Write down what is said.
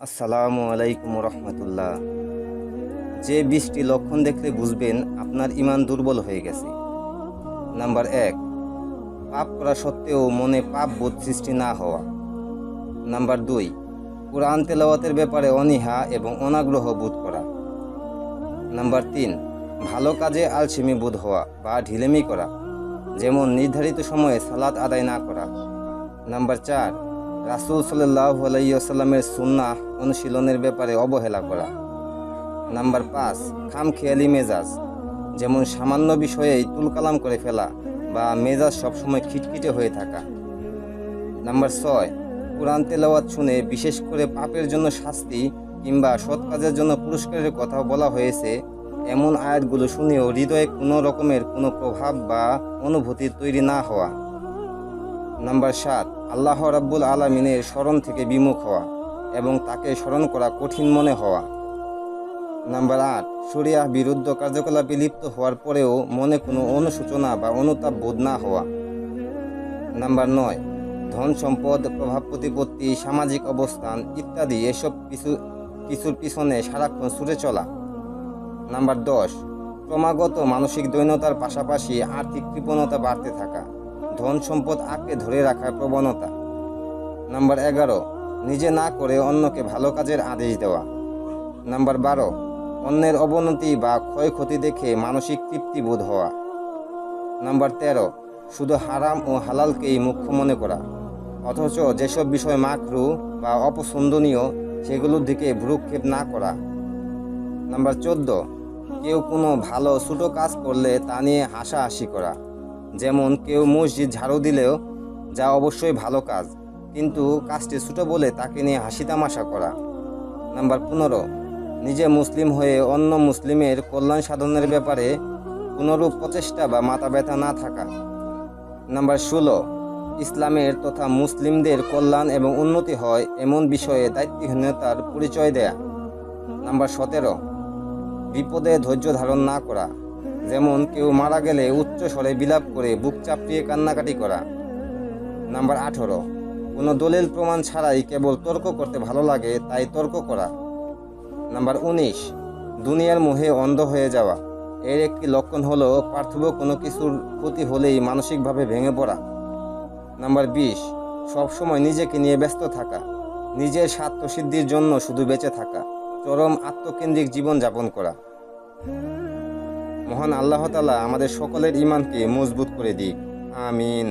আসসালামু আলাইকুম রহমতুল্লাহ। যে 20টি লক্ষণ দেখলে বুঝবেন আপনার ঈমান দুর্বল হয়ে গেছে। নাম্বার 1, পাপ করা সত্ত্বেও মনে পাপ বোধ সৃষ্টি না হওয়া। নাম্বার 2, কুরআন তেলাওয়াতের ব্যাপারে অনীহা এবং অনাগ্রহ বোধ করা। নাম্বার 3, ভালো কাজে আলসেমি বোধ হওয়া বা ঢিলেমি করা, যেমন নির্ধারিত সময়ে সালাত আদায় না করা। নাম্বার 4, রাসূল সাল্লাল্লাহু আলাইহি ওয়াসাল্লামের সুন্নাহ অনুশীলনের ব্যাপারে অবহেলা করা। নাম্বার 5, খামখেয়ালি মেজাজ, যেমন সামান্য বিষয়েই তুলকালাম করে ফেলা বা মেজাজ সবসময় খিটখিটে হয়ে থাকা। নাম্বার 6, কুরআন তেলাওয়াত শুনে বিশেষ করে পাপের জন্য শাস্তি কিংবা সৎ কাজের জন্য পুরস্কারের কথা বলা হয়েছে এমন আয়াতগুলো শুনেও হৃদয়ে কোনো রকমের কোনো প্রভাব বা অনুভূতি তৈরি না হওয়া। নাম্বার 7, আল্লাহ রাব্বুল আলামিনের স্মরণ থেকে বিমুখ হওয়া এবং তাকে স্মরণ করা কঠিন মনে হওয়া। নাম্বার 8, শরিয়াহ বিরুদ্ধ কার্যকলাপে লিপ্ত হওয়ার পরেও মনে কোনো অনুশোচনা বা অনুতাপ বোধ না হওয়া। নাম্বার 9, ধন সম্পদ, প্রভাব প্রতিপত্তি, সামাজিক অবস্থান ইত্যাদি এসব কিছুর পিছনে সারাক্ষণ ছুটে চলা। নাম্বার 10, ক্রমাগত মানসিক দৈন্যতার পাশাপাশি আর্থিক কৃপণতা বাড়তে থাকা, ধন সম্পদ আঁকড়ে ধরে রাখার প্রবণতা। নাম্বার 11, নিজে না করে অন্যকে ভালো কাজের আদেশ দেওয়া। নাম্বার 12, অন্যের অবনতি বা ক্ষয়ক্ষতি দেখে মানসিক তৃপ্তি বোধ হওয়া। নাম্বার 13, শুধু হারাম ও হালালকেই মুখ্য মনে করা, অথচ যেসব বিষয় মাকরু বা অপছন্দনীয় সেগুলোর দিকে ভ্রুক্ষেপ না করা। নাম্বার 14, কেউ কোনো ভালো ছোট কাজ করলে তা নিয়ে হাসাহাসি করা, যেমন কেউ মসজিদ ঝাড়ু দিলেও যা অবশ্যই ভালো কাজ, কিন্তু কাজটি ছোট বলে তাকে নিয়ে হাসি তামাশা করা। নাম্বার 15, নিজে মুসলিম হয়ে অন্য মুসলিমের কল্যাণ সাধনের ব্যাপারে কোনোরূপ প্রচেষ্টা বা মাথা ব্যথা না থাকা। নাম্বার 16, ইসলামের তথা মুসলিমদের কল্যাণ এবং উন্নতি হয় এমন বিষয়ে দায়িত্বহীনতার পরিচয় দেয়া। নাম্বার 17, বিপদে ধৈর্য ধারণ না করা, যেমন কেউ মারা গেলে উচ্চ স্বরে বিলাপ করে বুক চাপড়িয়ে কান্নাকাটি করা। নাম্বার 18, কোনো দলিল প্রমাণ ছাড়াই কেবল তর্ক করতে ভালো লাগে তাই তর্ক করা। নাম্বার 19, দুনিয়ার মোহে অন্ধ হয়ে যাওয়া, এর একটি লক্ষণ হলো পার্থিব কোনো কিছুর ক্ষতি হলেই মানসিকভাবে ভেঙে পড়া। নাম্বার 20, সবসময় নিজেকে নিয়ে ব্যস্ত থাকা, নিজের স্বার্থসিদ্ধির জন্য শুধু বেঁচে থাকা, চরম আত্মকেন্দ্রিক জীবন যাপন করা। মহান আল্লাহ তাআলা আমাদের সকলের ঈমানকে মজবুত করে দিক। আমিন।